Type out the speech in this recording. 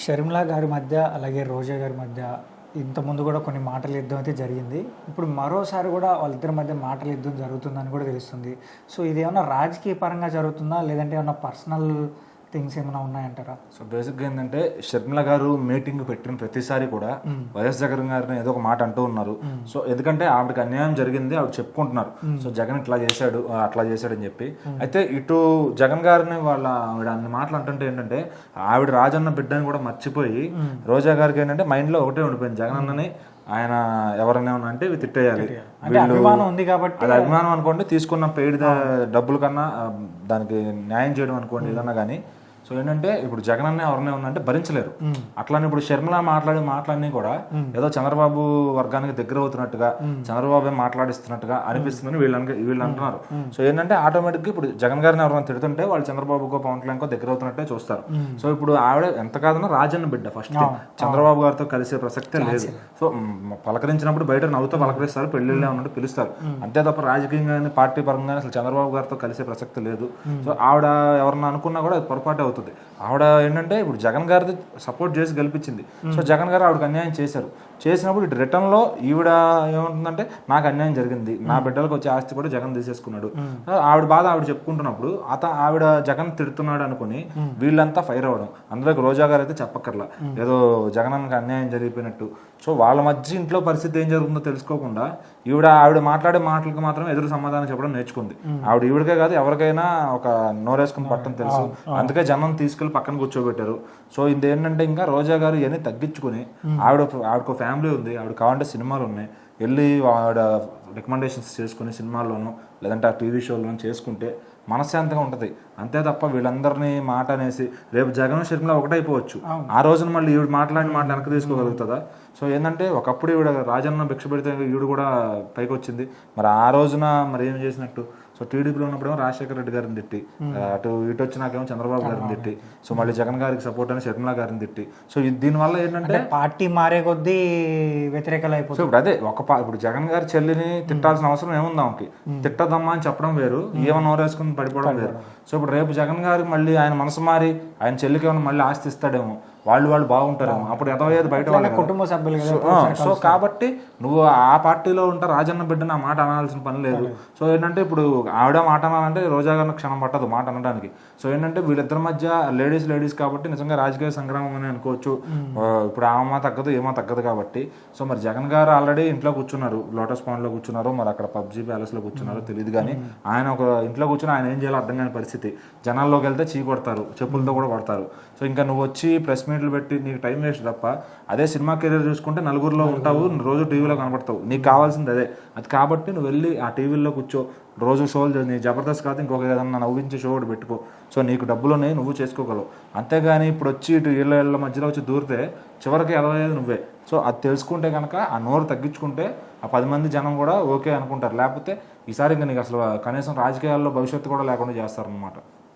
షర్మిల గారి మధ్య అలాగే రోజా గారి మధ్య ఇంతకుముందు కూడా కొన్ని మాటల యుద్ధం అయితే జరిగింది. ఇప్పుడు మరోసారి కూడా వాళ్ళిద్దరి మధ్య మాటల యుద్ధం జరుగుతుందని కూడా తెలుస్తుంది. సో ఇది ఏమన్నా రాజకీయ పరంగా జరుగుతుందా, లేదంటే ఏమన్నా పర్సనల్ థింగ్స్ ఏమైనా ఉన్నాయంటారా? సో బేసిక్గా ఏంటంటే షర్మిల గారు మీటింగ్ పెట్టిన ప్రతిసారి కూడా వైఎస్ జగన్ గారిని ఏదో ఒక మాట అంటూ ఉన్నారు. సో ఎందుకంటే ఆవిడకి అన్యాయం జరిగింది ఆవిడ చెప్పుకుంటున్నారు. సో జగన్ ఇట్లా చేశాడు అట్లా చేశాడు అని చెప్పి. అయితే ఇటు జగన్ గారిని ఆవిడ అన్ని మాటలు అంటుంటే ఏంటంటే ఆవిడ రాజన్న బిడ్డని కూడా మర్చిపోయి రోజా గారికి ఏంటంటే మైండ్లో ఒకటే ఉండిపోయింది, జగన్ అన్నని ఆయన ఎవరైనా అంటే ఇవి తిట్టేయాలి, అభిమానం ఉంది కాబట్టి. అది అభిమానం అనుకోండి, తీసుకున్న పెయిడ్ డబ్బుల కన్నా దానికి న్యాయం చేయడం అనుకోండి ఏదన్నా కానీ. సో ఏంటంటే ఇప్పుడు జగన్ అన్న ఎవరినే ఉందంటే భరించలేరు. అట్లానే ఇప్పుడు షర్మిల మాటలన్నీ కూడా ఏదో చంద్రబాబు వర్గానికి దగ్గర అవుతున్నట్టుగా, చంద్రబాబు మాట్లాడిస్తున్నట్టుగా అనిపిస్తుందని వీళ్ళు అంటున్నారు. సో ఏంటంటే ఆటోమేటిక్గా ఇప్పుడు జగన్ గారిని ఎవరైనా తిడుతుంటే వాళ్ళు చంద్రబాబుకో పవన్ కళ్యాణ్కో దగ్గర అవుతున్నట్టే చూస్తారు. సో ఇప్పుడు ఆవిడ ఎంత కాదన్నా రాజన్న బిడ్డ, ఫస్ట్ చంద్రబాబు గారితో కలిసే ప్రసక్తే లేదు. సో పలకరించినప్పుడు బయట నవ్వుతో పలకరిస్తారు, పెళ్లిళ్ళే ఉన్నట్టు పిలుస్తారు, అంతే తప్ప రాజకీయంగా పార్టీ పరంగా అసలు చంద్రబాబు గారితో కలిసే ప్రసక్తి లేదు. సో ఆవిడ ఎవరన్నా అనుకున్నా కూడా అది పొరపాటే అవుతుంది. ఆవిడ ఏంటంటే ఇప్పుడు జగన్ గారిది సపోర్ట్ చేసి గెలిపించింది. సో జగన్ గారు ఆవిడకి అన్యాయం చేసినప్పుడు ఇటు రిటర్న్లో ఈవిడ ఏమంటుందంటే నాకు అన్యాయం జరిగింది, నా బిడ్డలకు వచ్చే ఆస్తి కూడా జగన్ తీసేసుకున్నాడు. ఆవిడ బాధ ఆవిడ చెప్పుకుంటున్నప్పుడు ఆవిడ జగన్ తిడుతున్నాడు అనుకుని వీళ్ళంతా ఫైర్ అవ్వడం. అందులోకి రోజా గారు అయితే చెప్పక్కర్లా, ఏదో జగన్ అన్నకి అన్యాయం జరిగిపోయినట్టు. సో వాళ్ళ మధ్య ఇంట్లో పరిస్థితి ఏం జరుగుతుందో తెలుసుకోకుండా ఆవిడ మాట్లాడే మాటలకు మాత్రం ఎదురు సమాధానం చెప్పడం నేర్చుకుంది. ఈవిడకే కాదు ఎవరికైనా ఒక నోరేసుకుని పట్టడం తెలుసు, అందుకే జనం తీసుకెళ్లి పక్కన కూర్చోబెట్టారు. సో ఇదేంటంటే ఇంకా రోజా గారు ఇవన్నీ తగ్గించుకుని ఆవిడకు ఫ్యామిలీ ఉంది, ఆవిడ కావాలంటే సినిమాలు ఉన్నాయి, వెళ్ళి ఆవిడ రికమెండేషన్స్ చేసుకుని సినిమాల్లోనూ లేదంటే ఆ టీవీ షోలోనూ చేసుకుంటే మనశ్శాంతిగా ఉంటుంది. అంతే తప్ప వీళ్ళందరినీ మాట అనేసి రేపు జగన్ షర్మిల ఒకటైపోవచ్చు. ఆ రోజున మళ్ళీ ఈవిడ మాట్లాడిన మాట వెనక్కి తీసుకోగలుగుతుందా? సో ఏంటంటే ఒకప్పుడు ఈవిడ రాజన్న భిక్ష పెడితే ఈవిడ కూడా పైకి వచ్చింది. మరి ఆ రోజున మరి ఏం చేసినట్టు? సో టీడీపీలో ఉన్నప్పుడేమో రాజశేఖర రెడ్డి గారిని తిట్టి, ఇటు వచ్చినాకేమో చంద్రబాబు గారిని తిట్టి, సో మళ్ళీ జగన్ గారికి సపోర్ట్ అని షర్మిల గారిని తిట్టి. సో దీనివల్ల ఏంటంటే పార్టీ మారే కొద్దీ వ్యతిరేకలు అయిపోతుంది. సో ఇప్పుడు అదే ఇప్పుడు జగన్ గారి చెల్లిని తిట్టాల్సిన అవసరం ఏముంది ఆమెకి? తిట్టదమ్మా అని చెప్పడం వేరు, ఏమన్నా నోరేసుకుని పడిపోవడం వేరు. సో ఇప్పుడు రేపు జగన్ గారికి మళ్ళీ ఆయన మనసు మారి ఆయన చెల్లికి ఏమైనా మళ్ళీ ఆస్తి ఇస్తాడేమో, వాళ్ళు బాగుంటారేమో, అప్పుడు ఎదవయ్యేది బయట వాళ్ళ కుటుంబ సభ్యులు. సో కాబట్టి నువ్వు ఆ పార్టీలో ఉంటా రాజన్న బిడ్డని ఆ మాట అనాల్సిన పని లేదు. సో ఏంటంటే ఇప్పుడు ఆవిడ మాట అనాలంటే రోజా గారిని క్షణం పట్టదు మాట అనడానికి. సో ఏంటంటే వీళ్ళిద్దరి మధ్య లేడీస్ కాబట్టి నిజంగా రాజకీయ సంగ్రామం అని అనుకోవచ్చు. ఇప్పుడు ఆమె తగ్గదు ఏమో తగ్గదు కాబట్టి. సో మరి జగన్ గారు ఆల్రెడీ ఇంట్లో కూర్చున్నారు, లోటస్ పాండ్లో కూర్చున్నారు, మరి అక్కడ పబ్జీ ప్యాలెస్లో కూర్చున్నారో తెలియదు కానీ ఆయన ఒక ఇంట్లో కూర్చుని ఆయన ఏం చేయాలో అర్థం కాని పరిస్థితి. జనాల్లోకి వెళ్తే చీ కొడతారు, చెప్పులతో కూడా కొడతారు. సో ఇంకా నువ్వు వచ్చి ప్రెస్ మీట్లు పెట్టి నీకు టైం వేస్ట్ తప్ప అదే సినిమా కెరీర్ చూసుకుంటే నలుగురిలో ఉంటావు, రోజు టీవీలో కనపడతావు, నీకు కావాల్సింది అదే. అది కాబట్టి నువ్వు వెళ్ళి ఆ టీవీలో కూర్చో, రోజు షోలు నీ జబర్దస్త్ కాదు ఇంకొక ఏదన్నా నవ్వించే షో ఒకటి పెట్టుకో. సో నీకు డబ్బులునే నువ్వు చేసుకోగలవు. అంతేగాని ఇప్పుడు వచ్చి ఇటు ఇళ్ళ మధ్యలో వచ్చి దూరితే చివరికి ఎదవయ్యేది నువ్వే. సో అది తెలుసుకుంటే కనుక ఆ నోరు తగ్గించుకుంటే ఆ 10 మంది జనం కూడా ఓకే అనుకుంటారు. లేకపోతే ఈసారి ఇంకా నీకు అసలు కనీసం రాజకీయాల్లో భవిష్యత్తు కూడా లేకుండా చేస్తారనమాట.